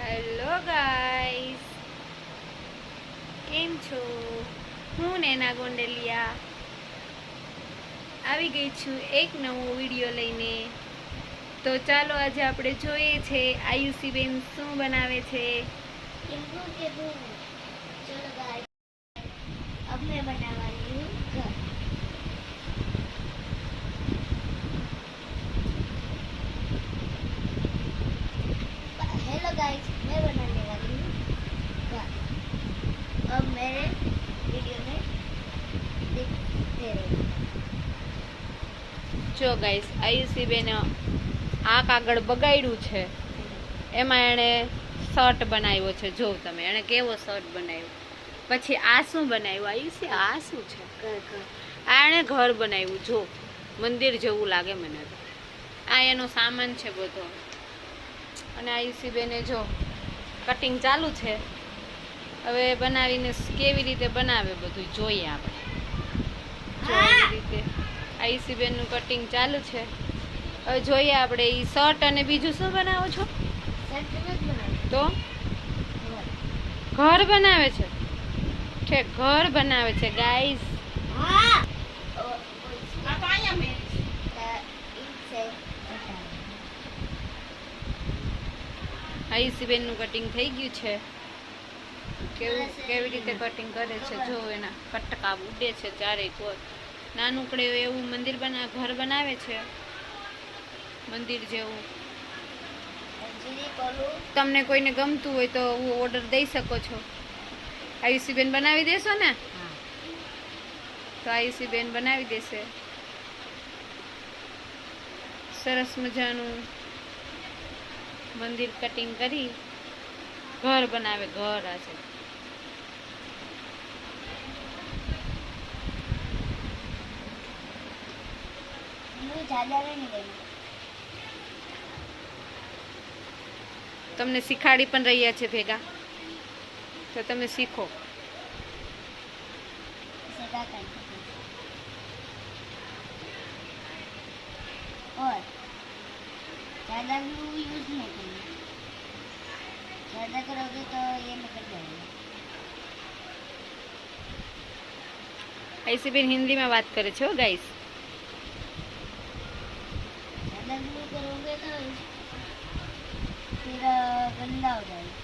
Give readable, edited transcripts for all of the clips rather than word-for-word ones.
Hello guys, કેમ છો? હું નૈના ગોંડલિયા આવી ગઈ છું એક નવો વિડીયો લઈને. તો ચાલો આજે આપણે જોઈએ છે આયુષી બેન શું બનાવે છે. ચલો गाइस, अब मैं बनाने वाली हूँ घर। हेलो गाइस, मैं बनाने वाली हूँ घर। अब मेरे वीडियो में देखते रहो। જો ગાઈસ, આયુષી બેન આ કાગળ બગાડ્યું છે, એમાં એણે શર્ટ બનાવ્યો છે. જો તમે એણે કેવો શર્ટ બનાવ્યો. પછી આ શું બનાવ્યું આયુષી? આ શું છે? આ એણે ઘર બનાવ્યું. જો મંદિર જેવું લાગે મને તો. આ એનો સામાન છે બધો. અને આયુષી બેને જો કટિંગ ચાલુ છે. હવે બનાવીને કેવી રીતે બનાવે બધું જોઈએ આપણે. જો એવી રીતે આયુષી બેનનું કટિંગ ચાલુ છે. હવે જોઈએ આપણે. એ શર્ટ અને બીજું શું બનાવો છો? તો ઘર બનાવે છે. ઠીક, ઘર બનાવે છે ગાઈસ. આયુષી બેનનું કટિંગ થઈ ગયું છે. કેવી રીતે કટિંગ કરે છે જો. એના કટકા ઉડે છે ચારેય કોર. નાનકડે એવું મંદિર ઘર બનાવે છે, મંદિર જેવું. તમને કોઈને ગમતું હોય તો ઓર્ડર દઈ શકો છો. આયુષી બેન બનાવી દેશો ને? તો આયુષી બેન બનાવી દેશે. સરસ મજાનું મંદિર કટિંગ કરી ઘર બનાવે. ઘર આ છે. તમને શીખાડી પણ રહ્યા છે ભેગા, તો તમે શીખો. और ज़्यादा ग्लू यूज नहीं करना, ज़्यादा करोगे तो ये निकल जाएगा। આયુષી બેન હિન્દીમાં વાત કરે છે હો ગાઈસ. ज़्यादा ग्लू करोगे तो फिर गंदा हो जाएगा,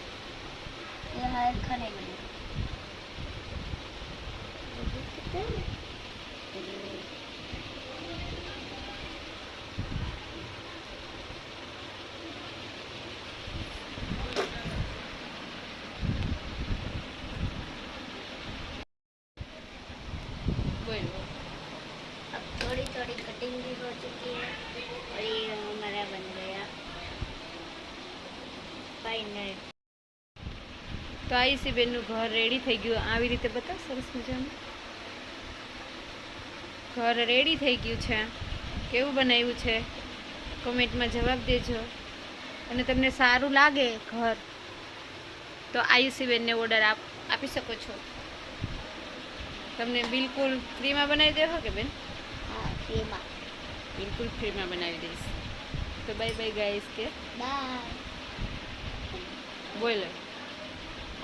ये हाथ खाने के लिए। अब थोड़ी थोड़ी कटिंग भी हो चुकी है और ये हमारा बन गया फाइनल। તો આયુષી બેનનું ઘર રેડી થઈ ગયું. આવી રીતે બતાવ, સરસ મજાનું ઘર રેડી થઈ ગયું છે. કેવું બનાવ્યું છે કોમેન્ટમાં જવાબ દેજો. અને તમને સારું લાગે ઘર તો આયુષી બેનને ઓર્ડર આપી શકો છો. તમને બિલકુલ ફ્રીમાં બનાવી દેવો કે બેન? हाँ फ्री में, બિલકુલ ફ્રીમાં બનાવી દઈશ. તો બાય બાય ગાઈસ કે बाय। બોલો.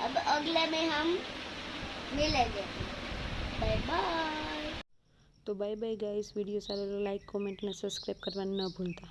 अब अगले में हम मिलेंगे, बाय बाय। તો બાય બાય ગાઈસ. વિડીયો સારો લાઈક, કોમેન્ટ અને સબસ્ક્રાઈબ કરવાનું ન ભૂલતા.